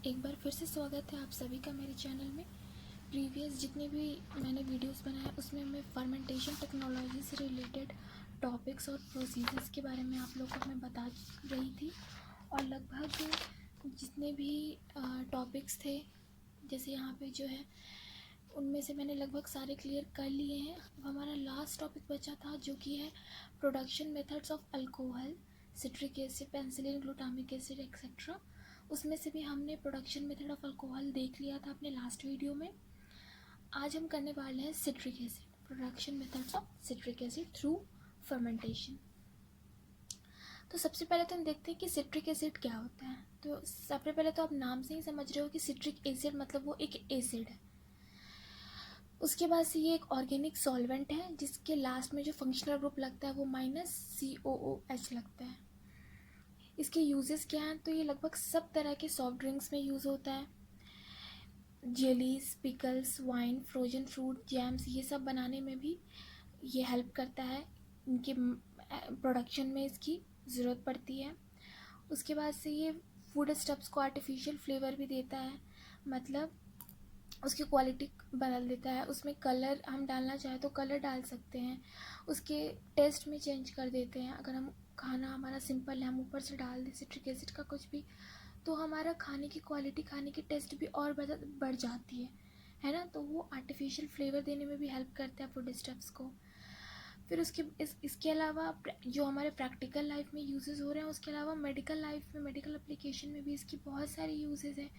एक बार फिर से स्वागत है आप सभी का मेरे चैनल में। प्रीवियस जितने भी मैंने वीडियोस बनाए उसमें मैं फर्मेंटेशन टेक्नोलॉजी से रिलेटेड टॉपिक्स और प्रोसीजर्स के बारे में आप लोगों को मैं बता रही थी, और लगभग जितने भी टॉपिक्स थे जैसे यहाँ पे जो है उनमें से मैंने लगभग सारे क्लियर कर लिए हैं। अब हमारा लास्ट टॉपिक बचा था जो कि है production methods of alcohol, citric acid, penicillin, glutamic acid etcetera. उसमें से भी हमने प्रोडक्शन मेथड ऑफ अल्कोहल देख लिया था अपने लास्ट वीडियो में। आज हम करने वाले हैं citric acid, production methods of citric acid through fermentation. तो सबसे पहले तो हम देखते हैं कि सिट्रिक एसिड क्या होता है। तो सबसे पहले तो आप नाम से ही समझ रहे हो कि सिट्रिक एसिड मतलब वो एक एसिड है। उसके बाद से ये एक ऑर्गेनिक सॉल्वेंट है जिसके लास्ट में जो फंक्शनल ग्रुप लगता है वो -COOH लगता है। इसके यूजेस क्या हैं? तो ये लगभग सब तरह के सॉफ्ट ड्रिंक्स में यूज़ होता है। Jellies, pickles, wine, frozen fruit, jams, ये सब बनाने में भी ये हेल्प करता है। इनके प्रोडक्शन में इसकी ज़रूरत पड़ती है। उसके बाद से ये फूड स्टफ्स को आर्टिफिशियल फ्लेवर भी देता है, मतलब उसकी क्वालिटी बदल देता है। उसमें कलर हम डालना चाहें तो कलर डाल सकते हैं, उसके टेस्ट में चेंज कर देते हैं। अगर हम खाना हमारा सिंपल है, हम ऊपर से डाल दें सिट्रिक एसिड का कुछ भी, तो हमारा खाने की क्वालिटी, खाने की टेस्ट भी और बढ़ जाती है ना। तो वो आर्टिफिशियल फ्लेवर देने में भी हेल्प करता है फूड स्टफ्स को। फिर इसके अलावा जो हमारे प्रैक्टिकल लाइफ में यूजेस हो रहे हैं, उसके अलावा मेडिकल लाइफ में, मेडिकल एप्लीकेशन में भी इसकी बहुत सारी यूजेस हैं,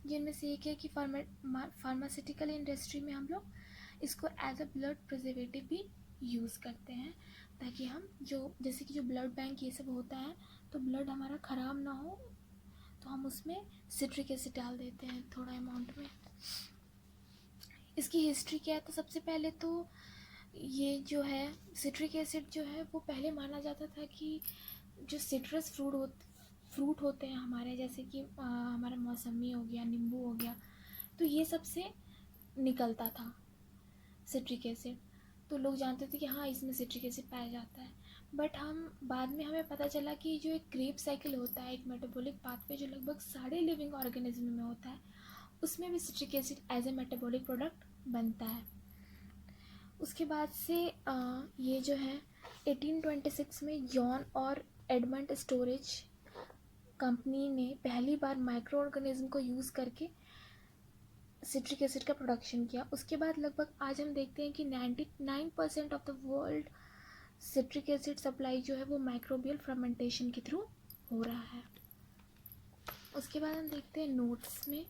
जिनमें से एक है कि फार्मास्यूटिकल इंडस्ट्री में हम लोग इसको एज अ ब्लड प्रिजर्वेटिव भी यूज़ करते हैं, ताकि हम जैसे कि जो ब्लड बैंक ये सब होता है तो ब्लड हमारा ख़राब ना हो, तो हम उसमें सिट्रिक एसिड डाल देते हैं थोड़ा अमाउंट में। इसकी हिस्ट्री क्या है? तो सबसे पहले तो ये जो है सिट्रिक एसिड जो है वो पहले माना जाता था कि जो सिट्रस फ्रूट होते हैं हमारे, जैसे कि हमारा मौसमी हो गया, नींबू हो गया, तो ये सब से निकलता था सिट्रिक एसिड। तो लोग जानते थे कि हाँ इसमें सिट्रिक एसिड पाया जाता है। बट बाद में हमें पता चला कि जो एक क्रेब साइकिल होता है, एक मेटाबॉलिक पाथवे जो लगभग सारे लिविंग ऑर्गेनिज्म में होता है, उसमें भी citric acid as a metabolic product बनता है। उसके बाद से ये जो है 1826 में जॉन और एडमंड स्टोरेज कंपनी ने पहली बार माइक्रो ऑर्गेनिज्म को यूज़ करके सिट्रिक एसिड का प्रोडक्शन किया। उसके बाद लगभग आज हम देखते हैं कि 99% of the world citric acid supply जो है वो माइक्रोबियल फर्मेंटेशन के थ्रू हो रहा है। उसके बाद हम देखते हैं नोट्स में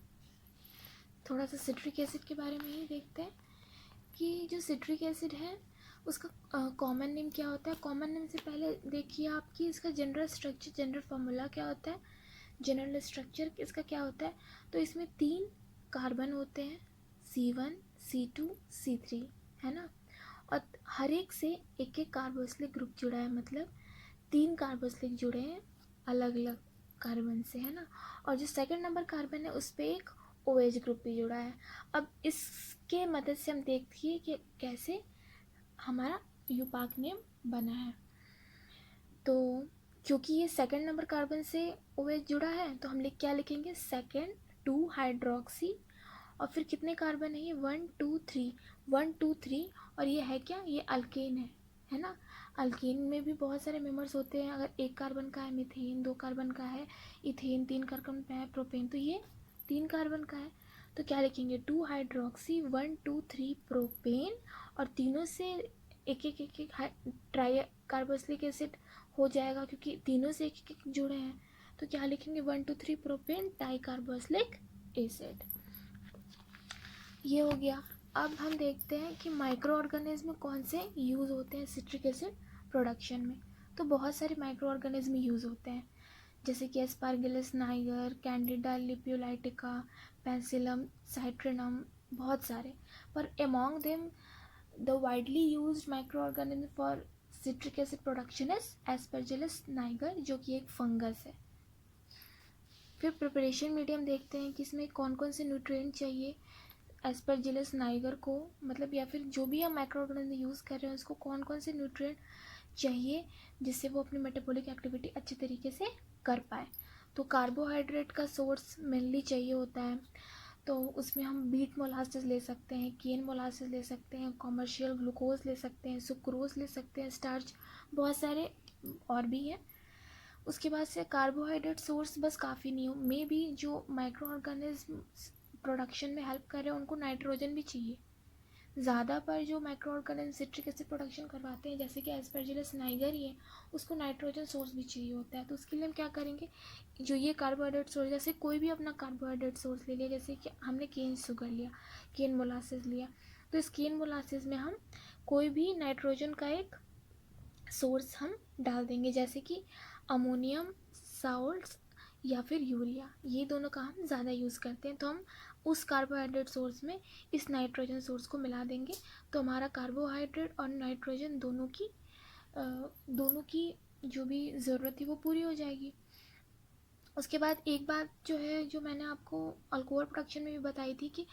थोड़ा सा सिट्रिक एसिड के बारे में ही देखते हैं कि जो सिट्रिक एसिड है उसका कॉमन नेम क्या होता है। कॉमन नेम से पहले देखिए आपकी इसका जनरल स्ट्रक्चर, जनरल फार्मूला क्या होता है, जनरल स्ट्रक्चर इसका क्या होता है। तो इसमें 3 कार्बन होते हैं, C1, C2, C3, है ना। और हर एक से एक एक कार्बोक्सिलिक ग्रुप जुड़ा है, मतलब 3 कार्बोक्सिलिक जुड़े हैं अलग अलग कार्बन से, है ना। और जो सेकंड नंबर कार्बन है उस पर एक OH ग्रुप भी जुड़ा है। अब इसके मदद से हम देखिए कि कैसे हमारा यूपाक नेम बना है। तो क्योंकि ये सेकंड नंबर कार्बन से OH जुड़ा है तो हम क्या लिखेंगे, सेकंड 2 हाइड्रोक्सी, और फिर कितने कार्बन है ये, 1 2 3, 1 2 3, और ये है क्या, ये अल्केन है ना। अल्केन में भी बहुत सारे मेंबर्स होते हैं। अगर 1 कार्बन का है मीथेन, 2 कार्बन का है इथेन, 3 कार्बन का है प्रोपेन, तो ये 3 कार्बन का है। तो क्या लिखेंगे, 2 हाइड्रोक्सी, 1 2 3 प्रोपेन, और तीनों से एक एक ट्राई कार्बोक्सिलिक एसिड हो जाएगा क्योंकि तीनों से एक एक जुड़े हैं। तो क्या लिखेंगे, 1 2 3 प्रोपेन डाई कार्बोक्सिलिक एसिड। ये हो गया। अब हम देखते हैं कि माइक्रो ऑर्गेनिज्म कौन से यूज़ होते हैं सिट्रिक एसिड प्रोडक्शन में। तो बहुत सारे माइक्रो ऑर्गेनिज्म यूज़ होते हैं, जैसे कि एस्पार्गिलस नाइगर, कैंडिडा लिपियोलाइटिका, पेंसिलम, साइट्रिनम, बहुत सारे। पर among them the widely used micro organism for citric acid production is Aspergillus Niger, जो कि एक फंगस है। फिर प्रिपरेशन मीडियम देखते हैं कि इसमें कौन कौन से न्यूट्रिएंट चाहिए एस्परजिलस नाइगर को, मतलब या फिर जो भी हम माइक्रो ऑर्गेनिज्म यूज़ कर रहे हैं उसको कौन कौन से न्यूट्रिएंट चाहिए जिससे वो अपनी मेटाबॉलिक एक्टिविटी अच्छे तरीके से कर पाए। तो कार्बोहाइड्रेट का सोर्स मेनली चाहिए होता है, तो उसमें हम बीट मोलासेस ले सकते हैं, केन मोलासेस ले सकते हैं, कॉमर्शियल ग्लूकोज ले सकते हैं, सुक्रोज ले सकते हैं, स्टार्च, बहुत सारे और भी हैं। उसके बाद से कार्बोहाइड्रेट सोर्स बस काफ़ी नहीं हो, मे बी जो माइक्रो ऑर्गेनिज्म प्रोडक्शन में हेल्प कर रहे हैं उनको नाइट्रोजन भी चाहिए ज़्यादा, पर जो micro organism citric acid production करवाते हैं जैसे कि एस्परजिलस नाइगर ही है, उसको नाइट्रोजन सोर्स भी चाहिए होता है। तो उसके लिए हम क्या करेंगे, जो ये कार्बोहाइड्रेट सोर्स, जैसे कोई भी अपना कार्बोहाइड्रेट सोर्स ले लिया, जैसे कि हमने केन शुगर लिया, केन मोलासेस लिया, तो इस केन मोलासेस में हम कोई भी नाइट्रोजन का एक सोर्स हम डाल देंगे, जैसे कि अमोनियम साल्ट्स या फिर यूरिया, ये दोनों का हम ज़्यादा यूज़ करते हैं। तो हम उस कार्बोहाइड्रेट सोर्स में इस नाइट्रोजन सोर्स को मिला देंगे, तो हमारा कार्बोहाइड्रेट और नाइट्रोजन दोनों की जो भी ज़रूरत थी वो पूरी हो जाएगी। उसके बाद एक बात जो है, जो मैंने आपको अल्कोहल प्रोडक्शन में भी बताई थी, कि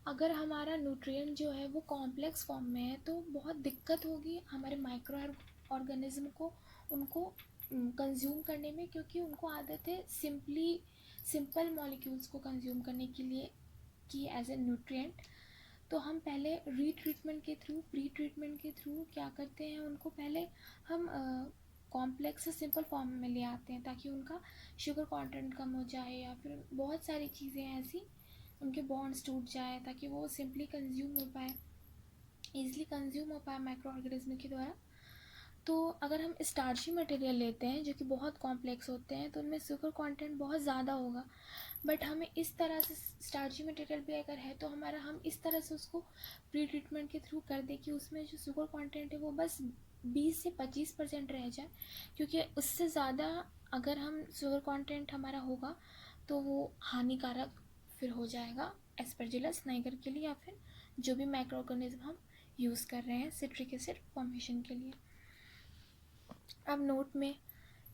अगर हमारा न्यूट्रिएंट जो है वो कॉम्प्लेक्स फॉर्म में है तो बहुत दिक्कत होगी हमारे माइक्रो ऑर्गेनिज्म को उनको कंज्यूम करने में, क्योंकि उनको आदत है सिंपल मॉलिक्यूल्स को कंज्यूम करने के लिए कि एज ए न्यूट्रिएंट। तो हम पहले रीट्रीटमेंट के थ्रू, प्री ट्रीटमेंट के थ्रू क्या करते हैं, उनको पहले हम कॉम्प्लेक्स से सिंपल फॉर्म में ले आते हैं, ताकि उनका शुगर कंटेंट कम हो जाए, या फिर बहुत सारी चीज़ें ऐसी, उनके बॉन्ड्स टूट जाए, ताकि वो सिंपली कंज्यूम हो पाए, ईजिली कंज्यूम हो पाए माइक्रो ऑर्गेनिज्म के द्वारा। तो अगर हम स्टार्ची मटेरियल लेते हैं जो कि बहुत कॉम्प्लेक्स होते हैं, तो उनमें शुगर कंटेंट बहुत ज़्यादा होगा, बट हमें इस तरह से स्टार्ची मटेरियल भी अगर है तो हम इस तरह से उसको प्री ट्रीटमेंट के थ्रू कर दें कि उसमें जो शुगर कंटेंट है वो बस 20 से 25% रह जाए, क्योंकि उससे ज़्यादा अगर हम शुगर कंटेंट हमारा होगा तो वो हानिकारक फिर हो जाएगा एस्परजिलस नाइगर के लिए, या फिर जो भी माइक्रो ऑर्गेनिज्म हम यूज़ कर रहे हैं सिट्रिक एसिड फॉर्मेशन के लिए। अब नोट में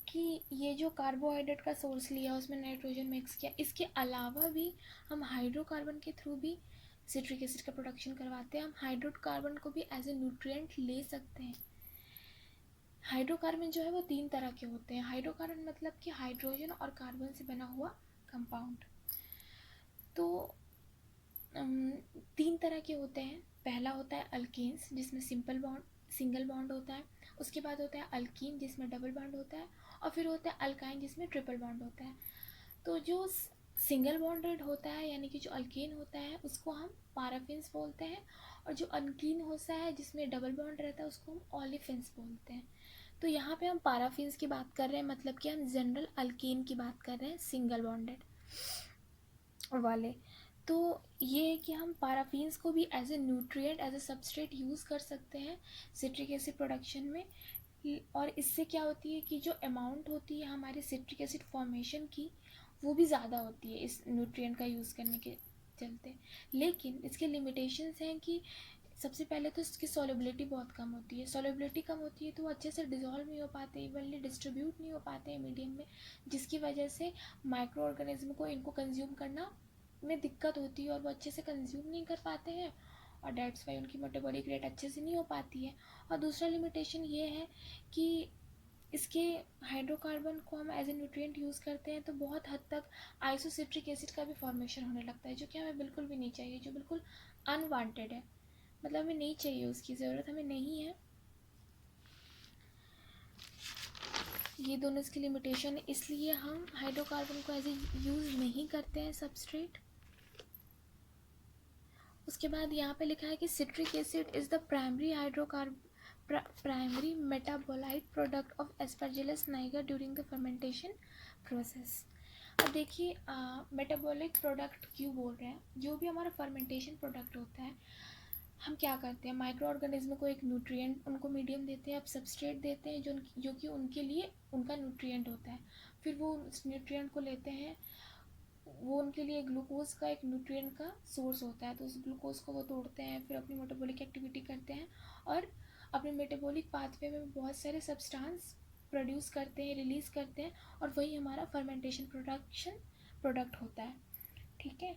कि ये जो कार्बोहाइड्रेट का सोर्स लिया उसमें नाइट्रोजन मिक्स किया, इसके अलावा भी हम हाइड्रोकार्बन के थ्रू भी सिट्रिक एसिड का प्रोडक्शन करवाते हैं। हम हाइड्रोकार्बन को भी एज ए न्यूट्रिएंट ले सकते हैं। हाइड्रोकार्बन जो है वो 3 तरह के होते हैं। हाइड्रोकार्बन मतलब कि हाइड्रोजन और कार्बन से बना हुआ कंपाउंड। तो 3 तरह के होते हैं। पहला होता है अल्केन्स, जिसमें सिंगल बॉन्ड होता है। उसके बाद होता है अल्कीन, जिसमें डबल बॉन्ड होता है। और फिर होता है अल्काइन, जिसमें ट्रिपल बॉन्ड होता है। तो जो सिंगल बॉन्डेड होता है, यानी कि जो अल्केन होता है, उसको हम पाराफिन्स बोलते हैं, और जो अल्कीन होता है जिसमें डबल बॉन्ड रहता है उसको हम ओलेफिन्स बोलते हैं। तो यहाँ पे हम पाराफिन्स की बात कर रहे हैं, मतलब कि हम जनरल अल्कीन की बात कर रहे हैं, सिंगल बॉन्डेड वाले। तो ये है कि हम पाराफिन्स को भी as a nutrient, as a substrate use कर सकते हैं सिट्रिक एसिड प्रोडक्शन में। और इससे क्या होती है कि जो अमाउंट होती है हमारे सिट्रिक एसिड फॉर्मेशन की, वो भी ज़्यादा होती है इस न्यूट्रिएंट का यूज़ करने के चलते। लेकिन इसके लिमिटेशंस हैं कि सबसे पहले तो इसकी सॉल्युबिलिटी बहुत कम होती है। सॉल्युबिलिटी कम होती है तो वो अच्छे से डिज़ोल्व नहीं हो पाते, इवनली डिस्ट्रीब्यूट नहीं हो पाते हैं मीडियम में, जिसकी वजह से माइक्रो ऑर्गेनिज्म को इनको कंज्यूम करना में दिक्कत होती है और वो अच्छे से कंज्यूम नहीं कर पाते हैं, और डेट्स वाई उनकी मेटाबॉलिक रेट अच्छे से नहीं हो पाती है। और दूसरा लिमिटेशन ये है कि इसके हाइड्रोकार्बन को हम एज ए न्यूट्रिएंट यूज़ करते हैं तो बहुत हद तक आइसोसिट्रिक एसिड का भी फॉर्मेशन होने लगता है, जो कि हमें बिल्कुल भी नहीं चाहिए, जो बिल्कुल अनवांटेड है, मतलब हमें नहीं चाहिए, उसकी ज़रूरत हमें नहीं है। ये दोनों इसकी लिमिटेशन है, इसलिए हम हाइड्रोकार्बन को एज ए यूज़ नहीं करते हैं सबस्ट्रेट। उसके बाद यहाँ पे लिखा है कि citric acid is the primary metabolite product of Aspergillus Niger during the fermentation process. अब देखिए मेटाबॉलिक प्रोडक्ट क्यों बोल रहे हैं, जो भी हमारा फर्मेंटेशन प्रोडक्ट होता है, हम क्या करते हैं, माइक्रो ऑर्गेनिज्म को एक न्यूट्रिएंट उनको मीडियम देते हैं, अब सबस्ट्रेट देते हैं जो कि उनके लिए उनका न्यूट्रिएंट होता है। फिर वो उस न्यूट्रिएंट को लेते हैं, वो उनके लिए ग्लूकोज का एक न्यूट्रिएंट का सोर्स होता है, तो उस ग्लूकोज को वो तोड़ते हैं, फिर अपनी मेटाबॉलिक एक्टिविटी करते हैं, और अपने मेटाबॉलिक पाथवे में बहुत सारे सब्सटेंस प्रोड्यूस करते हैं, रिलीज़ करते हैं, और वही हमारा फर्मेंटेशन प्रोडक्ट होता है। ठीक है,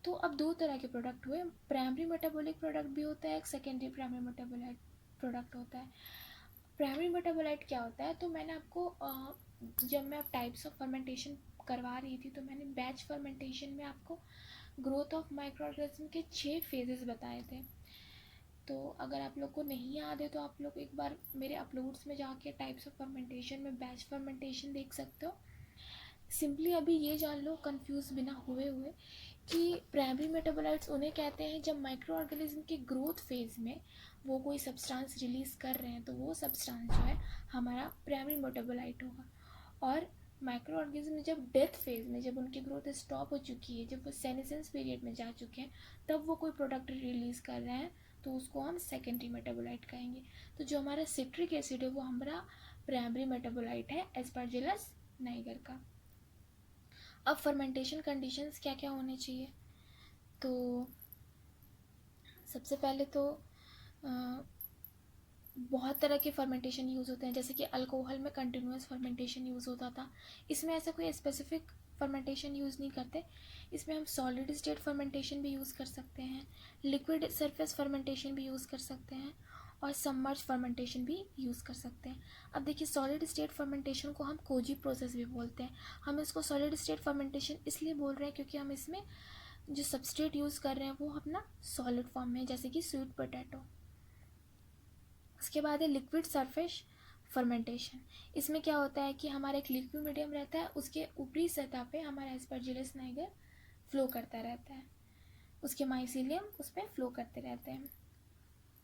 तो अब 2 तरह के प्रोडक्ट हुए, प्राइमरी मेटाबॉलिक प्रोडक्ट भी होता है, एक सेकेंडरी प्राइमरी मेटाबोलाइट प्रोडक्ट होता है। प्राइमरी मेटाबोलाइट क्या होता है, तो मैंने आपको जब मैं टाइप्स ऑफ फर्मेंटेशन करवा रही थी तो मैंने बैच फर्मेंटेशन में आपको ग्रोथ ऑफ माइक्रो ऑर्गेनिज्म के 6 फेजेस बताए थे। तो अगर आप लोग को नहीं याद है तो आप लोग एक बार मेरे अपलोड्स में जाके टाइप्स ऑफ फर्मेंटेशन में बैच फर्मेंटेशन देख सकते हो। सिंपली अभी ये जान लो कंफ्यूज बिना हुए कि प्राइमरी मेटाबोलाइट्स उन्हें कहते हैं जब माइक्रो ऑर्गेनिज्म के ग्रोथ फेज में वो कोई सब्सटेंस रिलीज़ कर रहे हैं तो वो सब्सटेंस जो है हमारा प्राइमरी मेटाबोलाइट होगा। और माइक्रो ऑर्गेनिज्म जब डेथ फेज में, जब उनकी ग्रोथ स्टॉप हो चुकी है, जब वो सेनेसेंस पीरियड में जा चुके हैं, तब वो कोई प्रोडक्ट रिलीज़ कर रहे हैं तो उसको हम सेकेंडरी मेटाबोलाइट कहेंगे। तो जो हमारा सिट्रिक एसिड है वो हमारा प्राइमरी मेटाबोलाइट है एस्परजिलस नाइगर का। अब फर्मेंटेशन कंडीशंस क्या क्या होने चाहिए, तो सबसे पहले तो बहुत तरह के फर्मेंटेशन यूज़ होते हैं, जैसे कि अल्कोहल में कंटिन्यूस फर्मेंटेशन यूज़ होता था। इसमें ऐसा कोई स्पेसिफिक फर्मेंटेशन यूज़ नहीं करते, इसमें हम सॉलिड स्टेट फर्मेंटेशन भी यूज़ कर सकते हैं, लिक्विड सरफेस फर्मेंटेशन भी यूज़ कर सकते हैं और सबमर्ज फर्मेंटेशन भी यूज़ कर सकते हैं। अब देखिए सॉलिड स्टेट फर्मेंटेशन को हम कोजी प्रोसेस भी बोलते हैं। हम इसको सॉलिड स्टेट फर्मेंटेशन इसलिए बोल रहे हैं क्योंकि हम इसमें जो सबस्ट्रेट यूज़ कर रहे हैं वो अपना सॉलिड फॉर्म में है, जैसे कि स्वीट पोटैटो। उसके बाद है लिक्विड सरफेस फर्मेंटेशन। इसमें क्या होता है कि हमारा एक लिक्विड मीडियम रहता है, उसके ऊपरी सतह पे हमारा एस्परजिलस नाइगर फ्लो करता रहता है, उसके माइसीलियम उस पर फ्लो करते रहते हैं।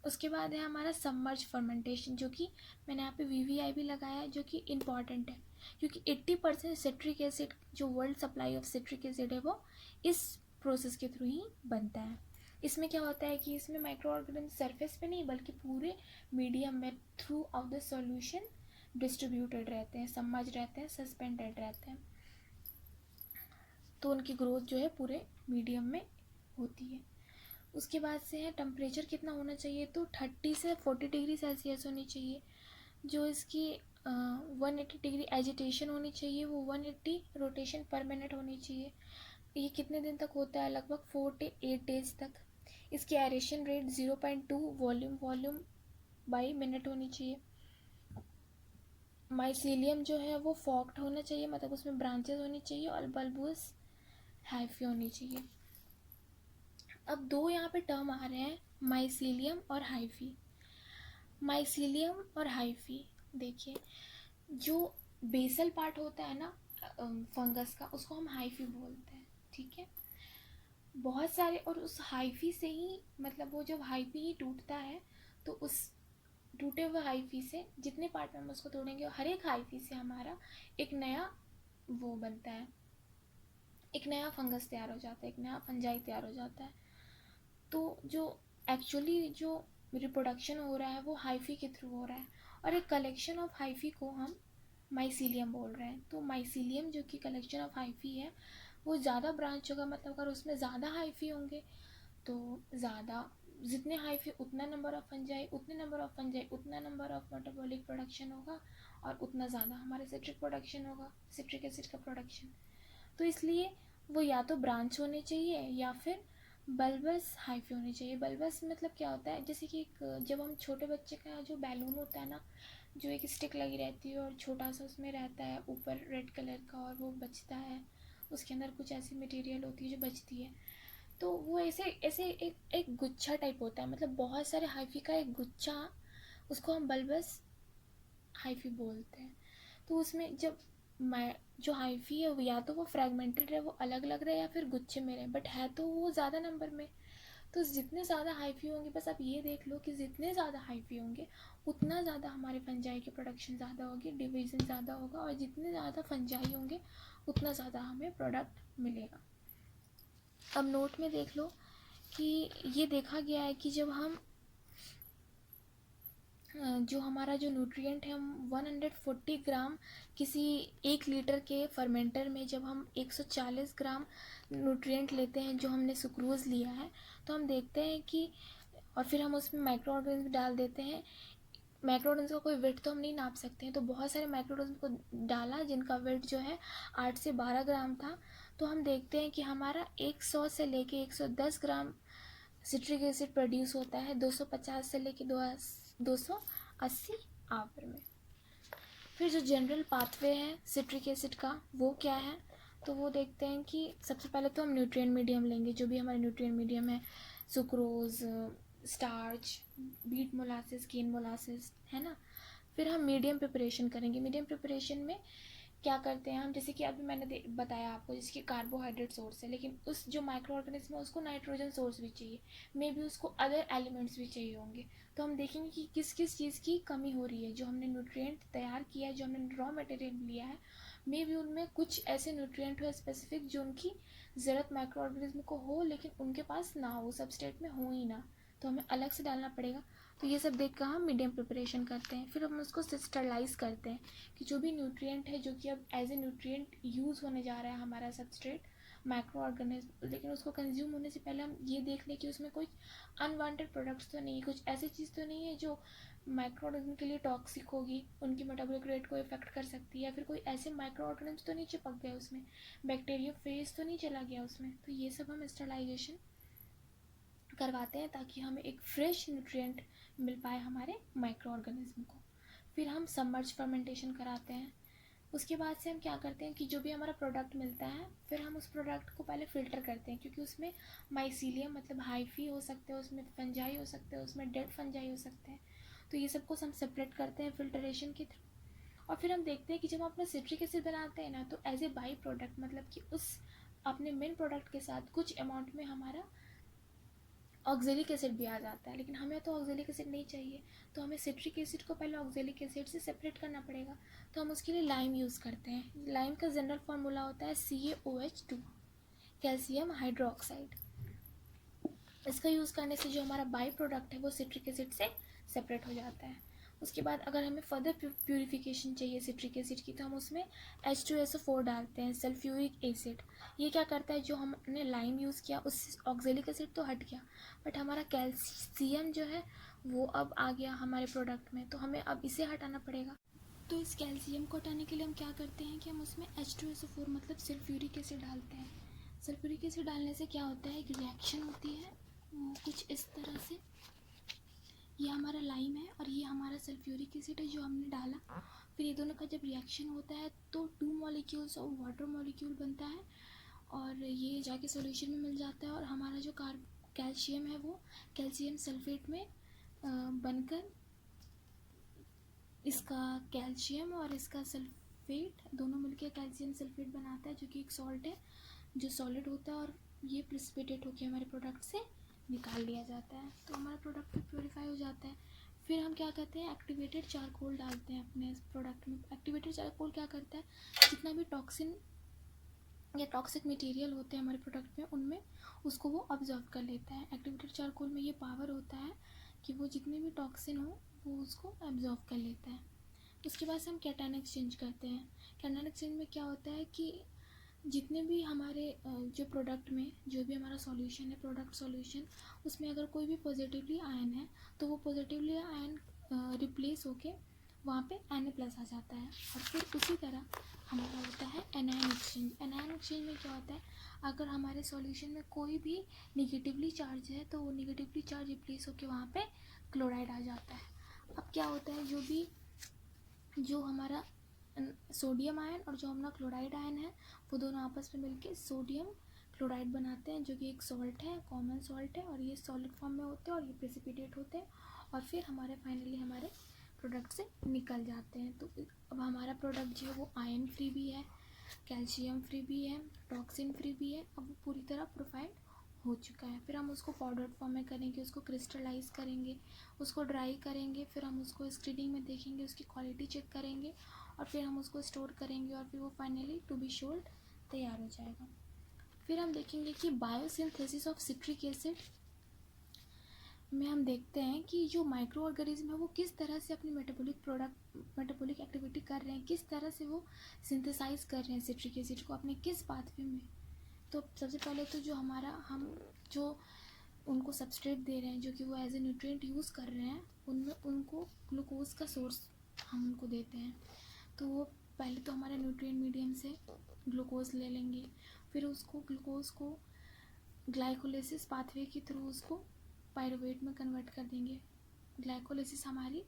उसके बाद है हमारा सबमर्ज फर्मेंटेशन, जो कि मैंने यहाँ पे VVI भी लगाया है, जो कि इम्पॉर्टेंट है क्योंकि 80% सिट्रिक एसिड, जो world supply of citric acid है, वो इस प्रोसेस के थ्रू ही बनता है। इसमें क्या होता है कि इसमें माइक्रो ऑर्गेनिज्म सरफेस पे नहीं बल्कि पूरे मीडियम में through out the solution distributed रहते हैं, सबमर्ज रहते हैं, सस्पेंडेड रहते हैं, तो उनकी ग्रोथ जो है पूरे मीडियम में होती है। उसके बाद से है टेम्परेचर कितना होना चाहिए, तो 30 से 40 डिग्री सेल्सियस होनी चाहिए। जो इसकी 180 डिग्री एजिटेशन होनी चाहिए, वो 180 रोटेशन पर मिनट होनी चाहिए। ये कितने दिन तक होता है, लगभग 4 से 8 डेज तक। इसकी aeration rate 0.2 volume by minute होनी चाहिए। माइसीलियम जो है वो फॉक्ड होना चाहिए, मतलब उसमें ब्रांचेस होनी चाहिए, और बल्बोस हाइफी होनी चाहिए। अब दो यहाँ पे टर्म आ रहे हैं, माइसीलियम और हाइफी। माइसीलियम और हाइफी, देखिए जो बेसल पार्ट होता है ना फंगस का, उसको हम हाइफी बोलते हैं, ठीक है। बहुत सारे, और उस हाइफी से ही, मतलब वो जब हाइफी ही टूटता है तो उस टूटे हुए हाइफी से जितने पार्ट में हम उसको तोड़ेंगे, हर एक हाइफी से हमारा एक नया वो बनता है, एक नया फंगस तैयार हो जाता है, एक नया फंजाई तैयार हो जाता है। तो जो एक्चुअली जो रिप्रोडक्शन हो रहा है वो हाइफी के थ्रू हो रहा है, और एक कलेक्शन ऑफ हाइफी को हम माइसीलियम बोल रहे हैं। तो माइसीलियम जो कि कलेक्शन ऑफ हाइफी है वो ज़्यादा ब्रांच होगा, मतलब अगर उसमें ज़्यादा हाइफी होंगे तो ज़्यादा, जितने हाइफी उतना नंबर ऑफ फंजाई, उतने नंबर ऑफ फंजाई उतना नंबर ऑफ मेटाबॉलिक प्रोडक्शन होगा, और उतना ज़्यादा हमारे सिट्रिक प्रोडक्शन होगा, सिट्रिक एसिड का प्रोडक्शन। तो इसलिए वो या तो ब्रांच होने चाहिए या फिर बल्बस हाइफी होनी चाहिए। बल्बस मतलब क्या होता है, जैसे कि जब हम छोटे बच्चे का जो बैलून होता है ना, जो एक स्टिक लगी रहती है और छोटा सा उसमें रहता है ऊपर रेड कलर का, और वो बचता है, उसके अंदर कुछ ऐसी मटेरियल होती है जो बचती है, तो वो ऐसे ऐसे एक गुच्छा टाइप होता है, मतलब बहुत सारे हाइफी का एक गुच्छा, उसको हम बल्बस हाइफी बोलते हैं। तो उसमें जब जो हाइफी है वो या तो वो फ्रेगमेंटेड है, वो अलग अलग रहे, या फिर गुच्छे में रहे, बट है तो वो ज़्यादा नंबर में। तो जितने ज़्यादा हाइफी होंगे, बस आप ये देख लो कि जितने ज़्यादा हाइफी होंगे उतना ज़्यादा हमारे फंजाई की प्रोडक्शन ज़्यादा होगी, डिवीज़न ज़्यादा होगा, और जितने ज़्यादा फंजाई होंगे उतना ज़्यादा हमें प्रोडक्ट मिलेगा। अब नोट में देख लो कि ये देखा गया है कि जब हम जो हमारा जो न्यूट्रिएंट है, हम 140 ग्राम किसी 1 लीटर के फर्मेंटर में जब हम 140 ग्राम न्यूट्रिएंट लेते हैं, जो हमने सुक्रोज़ लिया है, तो हम देखते हैं कि, और फिर हम उसमें माइक्रो ऑर्गेनिज्म डाल देते हैं। माइक्रो ऑर्गेनिज्म का कोई वेट तो हम नहीं नाप सकते हैं, तो बहुत सारे माइक्रो ऑर्गेनिज्म को डाला जिनका वेट जो है 8 से 12 ग्राम था, तो हम देखते हैं कि हमारा 100 से लेके 110 ग्राम सिट्रिक एसिड प्रोड्यूस होता है 250 से लेके 280 आवर में। फिर जो जनरल पाथवे है सिट्रिक एसिड का वो क्या है, तो वो देखते हैं कि सबसे पहले तो हम न्यूट्रिएंट मीडियम लेंगे, जो भी हमारे न्यूट्रिएंट मीडियम है, सुक्रोज, स्टार्च, बीट मोलासेस, केन मोलासेस, है ना। फिर हम मीडियम प्रिपरेशन करेंगे। मीडियम प्रिपरेशन में क्या करते हैं हम, जैसे कि अभी मैंने बताया आपको, जिसकी कार्बोहाइड्रेट सोर्स है, लेकिन उस जो माइक्रो ऑर्गेनिज्म है उसको नाइट्रोजन सोर्स भी चाहिए, मे बी उसको अदर एलिमेंट्स भी चाहिए होंगे। तो हम देखेंगे कि किस किस चीज़ की कमी हो रही है। जो हमने न्यूट्रिएंट तैयार किया है, जो हमने रॉ मटेरियल लिया है, मे बी उनमें कुछ ऐसे न्यूट्रिएंट हो स्पेसिफिक जो उनकी ज़रूरत माइक्रो ऑर्गेनिज्म को हो, लेकिन उनके पास ना हो, सबस्ट्रेट में हो ही ना, तो हमें अलग से डालना पड़ेगा। तो ये सब देख कर हम मीडियम प्रिपरेशन करते हैं। फिर हम उसको स्टरलाइज करते हैं कि जो भी न्यूट्रिएंट है, जो कि अब एज ए न्यूट्रिएंट यूज़ होने जा रहा है हमारा सबस्ट्रेट माइक्रो ऑर्गेनिज्म, लेकिन उसको कंज्यूम होने से पहले हम ये देख लें कि उसमें कोई अनवांटेड प्रोडक्ट्स तो नहीं है, कुछ ऐसी चीज़ तो नहीं है जो माइक्रो ऑर्गेनिज्म के लिए टॉक्सिक होगी, उनकी मेटाबॉलिक रेट को इफेक्ट कर सकती है, या फिर कोई ऐसे माइक्रो ऑर्गेनिज्म तो नहीं चिपक गए उसमें, बैक्टीरिया फेज तो नहीं चला गया उसमें। तो ये सब हम स्टरलाइजेशन करवाते हैं ताकि हमें एक फ्रेश न्यूट्रिएंट मिल पाए हमारे माइक्रो ऑर्गेनिज्म को। फिर हम सबमर्ज फर्मेंटेशन कराते हैं। उसके बाद से हम क्या करते हैं कि जो भी हमारा प्रोडक्ट मिलता है, फिर हम उस प्रोडक्ट को पहले फ़िल्टर करते हैं, क्योंकि उसमें माइसीलियम मतलब हाइफी हो सकते हैं, उसमें फंजाई हो सकते हैं, उसमें डेड फंजाई हो सकते हैं। तो ये सब को हम सेपरेट करते हैं फिल्टरेशन के थ्रू। और फिर हम देखते हैं कि जब हम अपना सिट्रिक एसिड बनाते हैं ना, तो एज ए बाई प्रोडक्ट, मतलब कि उस अपने मेन प्रोडक्ट के साथ कुछ अमाउंट में हमारा ऑक्जेलिक एसिड भी आ जाता है, लेकिन हमें तो ऑक्जेलिक एसिड नहीं चाहिए, तो हमें सिट्रिक एसिड को पहले ऑक्जेलिक एसिड से सेपरेट करना पड़ेगा। तो हम उसके लिए लाइम यूज़ करते हैं। लाइम का जनरल फार्मूला होता है CaOH2, कैल्शियम हाइड्रोक्साइड। इसका यूज़ करने से जो हमारा बाई प्रोडक्ट है वो सिट्रिक एसिड से सेपरेट हो जाता है। उसके बाद अगर हमें फर्दर प्यूरिफिकेशन चाहिए सिट्रिक एसिड की, तो हम उसमें H2SO4 डालते हैं, सल्फ्यूरिक एसिड। ये क्या करता है, जो हमने लाइम यूज़ किया उस ऑक्जेलिक एसिड तो हट गया, बट हमारा कैल्शियम जो है वो अब आ गया हमारे प्रोडक्ट में, तो हमें अब इसे हटाना पड़ेगा। तो इस कैल्शियम को हटाने के लिए हम क्या करते हैं कि हम उसमें H2SO4 मतलब सल्फ्यूरिक एसिड डालते हैं। सल्फ्यूरिक एसिड डालने से क्या होता है, एक रिएक्शन होती है कुछ इस तरह से। ये हमारा लाइम है और ये हमारा सल्फ्यूरिक एसिड है जो हमने डाला। फिर ये दोनों का जब रिएक्शन होता है तो 2 मॉलिक्यूल्स और वाटर मॉलिक्यूल बनता है, और ये जाके सॉल्यूशन में मिल जाता है, और हमारा जो कैल्शियम है वो कैल्शियम सल्फेट में बनकर इसका कैल्शियम और इसका सल्फेट दोनों मिलकर कैल्शियम सल्फेट बनाता है, जो कि एक सॉल्ट है जो सॉलिड होता है, और ये प्रेसिपिटेट होकर हमारे प्रोडक्ट से निकाल लिया जाता है। तो हमारा प्रोडक्ट प्योरीफाई हो जाता है। फिर हम क्या करते हैं, एक्टिवेटेड चारकोल डालते हैं अपने इस प्रोडक्ट में। एक्टिवेटेड चारकोल क्या करता है, जितना भी टॉक्सिन या टॉक्सिक मटेरियल होते हैं हमारे प्रोडक्ट में, उनमें उसको वो ऑब्जर्व कर लेता है। एक्टिवेटेड चारकोल में ये पावर होता है कि वो जितने भी टॉक्सिन हो वो उसको ऑब्जर्व कर लेता है। उसके बाद से हम कैटायन एक्सचेंज करते हैं। कैटायन एक्सचेंज में क्या होता है कि जितने भी हमारे जो प्रोडक्ट में जो भी हमारा सॉल्यूशन है, प्रोडक्ट सॉल्यूशन, उसमें अगर कोई भी पॉजिटिवली आयन है तो वो पॉजिटिवली आयन रिप्लेस होके वहाँ पे Na+ आ जाता है। और फिर उसी तरह हमारा होता है एनायन एक्सचेंज। एनायन एक्सचेंज में क्या होता है, अगर हमारे सॉल्यूशन में कोई भी निगेटिवली चार्ज है तो वो निगेटिवली चार्ज रिप्लेस होके वहाँ पे क्लोराइड आ जाता है। अब क्या होता है, जो हमारा सोडियम आयन और जो हमारा क्लोराइड आयन है वो दोनों आपस में मिलके सोडियम क्लोराइड बनाते हैं, जो कि एक सॉल्ट है, कॉमन सॉल्ट है, और ये सॉलिड फॉर्म में होते हैं और ये प्रेसिपिटेट होते हैं, और फिर हमारे फाइनली हमारे प्रोडक्ट से निकल जाते हैं। तो अब हमारा प्रोडक्ट जो है वो आयन फ्री भी है, कैल्शियम फ्री भी है, टॉक्सिन फ्री भी है, अब वो पूरी तरह प्रोफाइल्ड हो चुका है। फिर हम उसको पाउडर फॉर्म में करेंगे, उसको क्रिस्टलाइज करेंगे, उसको ड्राई करेंगे, फिर हम उसको स्क्रीनिंग में देखेंगे, उसकी क्वालिटी चेक करेंगे, और फिर हम उसको स्टोर करेंगे, और फिर वो फाइनली टू बी सोल्ड तैयार हो जाएगा। फिर हम देखेंगे कि बायोसिंथेसिस ऑफ सिट्रिक एसिड में हम देखते हैं कि जो माइक्रो ऑर्गेनिज्म है वो किस तरह से अपनी मेटाबॉलिक एक्टिविटी कर रहे हैं, किस तरह से वो सिंथेसाइज कर रहे हैं सिट्रिक एसिड को अपने किस पाथवे में। तो सबसे पहले तो हम जो उनको सबस्ट्रेट दे रहे हैं, जो कि वो एज ए न्यूट्रिएंट यूज़ कर रहे हैं, उनमें उनको ग्लूकोज का सोर्स हम उनको देते हैं। तो वो पहले तो हमारे न्यूट्रिएंट मीडियम से ग्लूकोज ले लेंगे, फिर उसको ग्लूकोज को ग्लाइकोलिसिस पाथवे के थ्रू उसको पायरुवेट में कन्वर्ट कर देंगे। ग्लाइकोलिसिस हमारी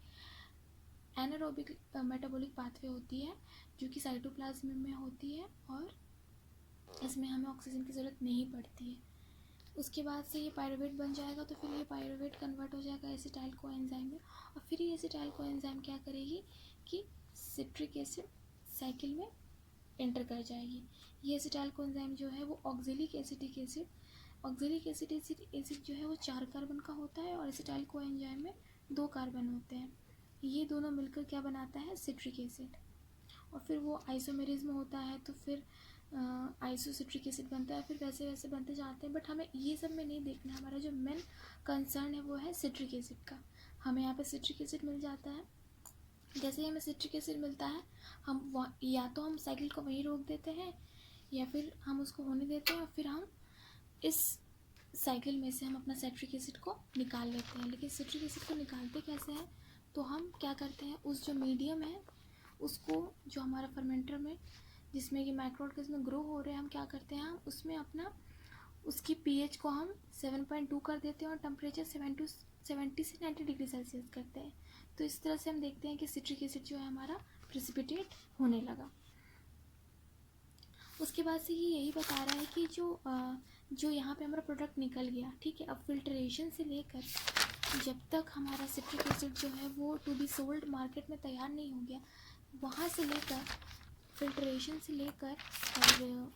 एनारोबिक मेटाबॉलिक पाथवे होती है, जो कि साइटोप्लाज्म में होती है, और इसमें हमें ऑक्सीजन की ज़रूरत नहीं पड़ती है। उसके बाद से ये पायरुवेट बन जाएगा, तो फिर ये पायरुवेट कन्वर्ट हो जाएगा एसिटाइल कोएंजाइम में, और फिर ये एसिटाइल कोएंजाइम क्या करेगी कि सिट्रिक एसिड साइकिल में एंटर कर जाएगी। ये एसिटाइल कोएंजाइम जो है वो ऑक्जेलिक एसिटिक एसिड जो है वो 4 कार्बन का होता है, और एसिटाइल कोएंजाइम में 2 कार्बन होते हैं। ये दोनों मिलकर क्या बनाता है, सिट्रिक एसिड। और फिर वो आइसोमेरिज्म होता है, तो फिर आइसोसिट्रिक एसिड बनता है, फिर वैसे वैसे बनते जाते हैं। बट हमें ये सब में नहीं देखना है, हमारा जो मेन कंसर्न है वो है सिट्रिक एसिड का। हमें यहाँ पे सिट्रिक एसिड मिल जाता है। जैसे ही हमें सिट्रिक एसिड मिलता है, हम या तो हम साइकिल को वहीं रोक देते हैं, या फिर हम उसको होने देते हैं, और फिर हम इस साइकिल में से हम अपना सिट्रिक एसिड को निकाल लेते हैं। लेकिन सिट्रिक एसिड को निकालते कैसे हैं, तो हम क्या करते हैं, उस जो मीडियम है उसको, जो हमारा फर्मेंटर में जिसमें कि माइक्रो ऑर्गेनिज्म ग्रो हो रहे हैं, हम क्या करते हैं, हम उसमें अपना उसकी पीएच को हम 7.2 कर देते हैं, और टेम्परेचर 70 से 90 डिग्री सेल्सियस करते हैं। तो इस तरह से हम देखते हैं कि सिट्रिक एसिड जो है हमारा प्रेसिपिटेट होने लगा। उसके बाद से ये यही बता रहा है कि जो यहाँ पे हमारा प्रोडक्ट निकल गया, ठीक है। अब फिल्ट्रेशन से लेकर जब तक हमारा सिट्रिक एसिड जो है वो टू बी सोल्ड मार्केट में तैयार नहीं हो गया, वहाँ से लेकर फिल्ट्रेशन से लेकर और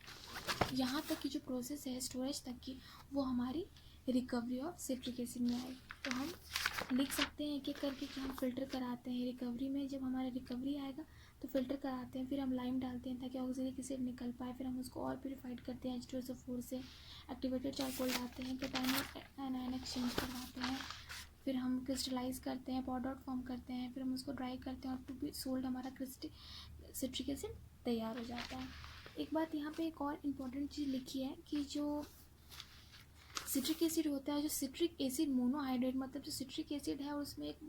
यहाँ तक की जो प्रोसेस है स्टोरेज तक की, वो हमारी रिकवरी ऑफ सिट्रिक एसिड में आई। तो हम लिख सकते हैं एक करके कि हम फ़िल्टर कराते हैं रिकवरी में। जब हमारा रिकवरी आएगा तो फ़िल्टर कराते हैं, फिर हम लाइम डालते हैं ताकि ऑक्जेलिक एसिड निकल पाए, फिर हम उसको और प्योरीफाइड करते हैं H2SO4 से, एक्टिवेटेड चारकोल डालते हैं, कैटायन एनायन एक्सचेंज करवाते हैं, फिर हम क्रिस्टलाइज करते हैं, पाउडर फॉर्म करते हैं, फिर हम उसको ड्राई करते हैं, और टू बी सोल्ड हमारा सिट्रिक एसिड तैयार हो जाता है। एक बात यहाँ पे एक और इम्पॉर्टेंट चीज़ लिखी है कि जो सिट्रिक एसिड होता है, जो सिट्रिक एसिड मोनोहाइड्रेट, मतलब जो सिट्रिक एसिड है और उसमें एक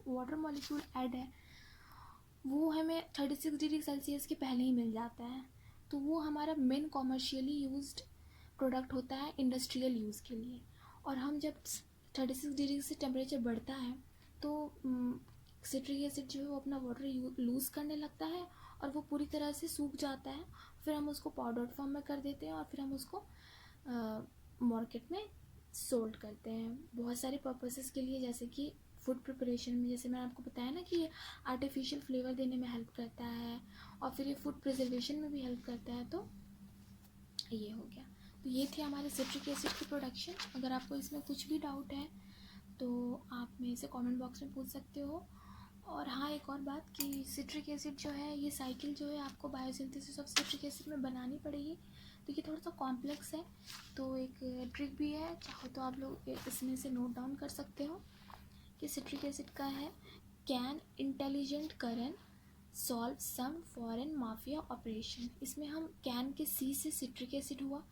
वाटर मॉलिक्यूल ऐड है, वो हमें 36 डिग्री सेल्सियस के पहले ही मिल जाता है। तो वो हमारा मेन कॉमर्शियली यूज्ड प्रोडक्ट होता है इंडस्ट्रियल यूज़ के लिए। और हम जब 36 डिग्री से टेम्परेचर बढ़ता है तो सिट्रिक एसिड जो है वो अपना वाटर लूज़ करने लगता है, और वो पूरी तरह से सूख जाता है। फिर हम उसको पाउडर फॉर्म में कर देते हैं, और फिर हम उसको मार्केट में सोल्ड करते हैं बहुत सारे पर्पसेस के लिए, जैसे कि फूड प्रिपरेशन में, जैसे मैंने आपको बताया ना कि ये आर्टिफिशियल फ्लेवर देने में हेल्प करता है, और फिर ये फूड प्रिजर्वेशन में भी हेल्प करता है। तो ये हो गया। तो ये थे हमारे सिट्रिक एसिड की प्रोडक्शन। अगर आपको इसमें कुछ भी डाउट है तो आप मेरे से कमेंट बॉक्स में पूछ सकते हो। और हाँ, एक और बात कि सिट्रिक एसिड जो है, ये साइकिल जो है आपको बायोसिंथेसिस ऑफ सिट्रिक एसिड में बनानी पड़ेगी। तो ये थोड़ा सा कॉम्प्लेक्स है, तो एक ट्रिक भी है, चाहो तो आप लोग इसमें से नोट डाउन कर सकते हो कि सिट्रिक एसिड का है, can intelligent Karan solve some foreign mafia operation. इसमें हम कैन के सी से सिट्रिक एसिड हुआ,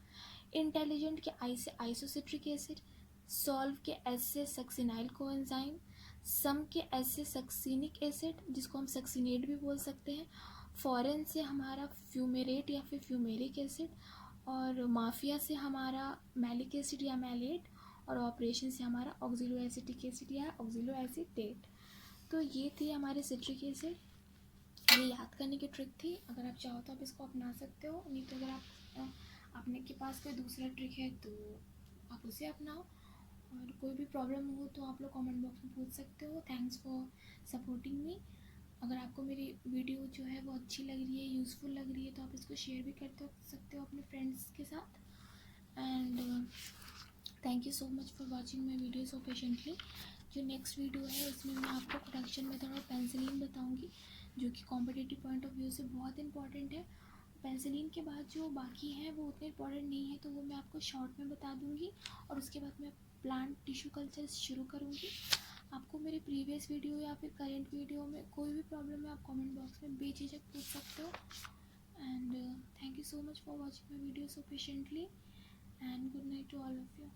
इंटेलिजेंट के आई से आइसोसिट्रिक एसिड, सॉल्व के एस से सक्सिनाइल कोएंजाइम, सम के एस से सक्सिनिक एसिड जिसको हम सक्सिनेट भी बोल सकते हैं, फॉरेन से हमारा फ्यूमेरेट या फिर फ्यूमेरिक एसिड, और माफिया से हमारा मैलिक एसिड या मैलेट, और ऑपरेशन से हमारा ऑक्सिलो एसिटिक एसिड या ऑक्सिलो एसिटेट। तो ये थी हमारे सिट्रिक एसिड। ये याद करने की ट्रिक थी। अगर आप चाहो तो आप इसको अपना सकते हो, नहीं तो अगर आप अपने के पास कोई दूसरा ट्रिक है तो आप उसे अपनाओ। और कोई भी प्रॉब्लम हो तो आप लोग कमेंट बॉक्स में पूछ सकते हो। Thanks for supporting me. अगर आपको मेरी वीडियो जो है वो अच्छी लग रही है, यूज़फुल लग रही है, तो आप इसको शेयर भी करते सकते हो अपने फ्रेंड्स के साथ। And thank you so much for watching my video so patiently. जो नेक्स्ट वीडियो है उसमें मैं आपको प्रोडक्शन मेथड ऑफ पेंसिलिन बताऊंगी, जो कि कॉम्पिटिटिव पॉइंट ऑफ व्यू से बहुत इंपॉर्टेंट है। पेंसिलिन के बाद जो बाकी हैं वो उतने इंपॉर्टेंट नहीं है, तो वो मैं आपको शॉर्ट में बता दूंगी, और उसके बाद मैं प्लांट टिश्यू कल्चर शुरू करूँगी। आपको मेरे प्रीवियस वीडियो या फिर करेंट वीडियो में कोई भी प्रॉब्लम है, आप कमेंट बॉक्स में बेझिझक पूछ सकते हो। And thank you so much for watching my video so patiently, and good night to all of you.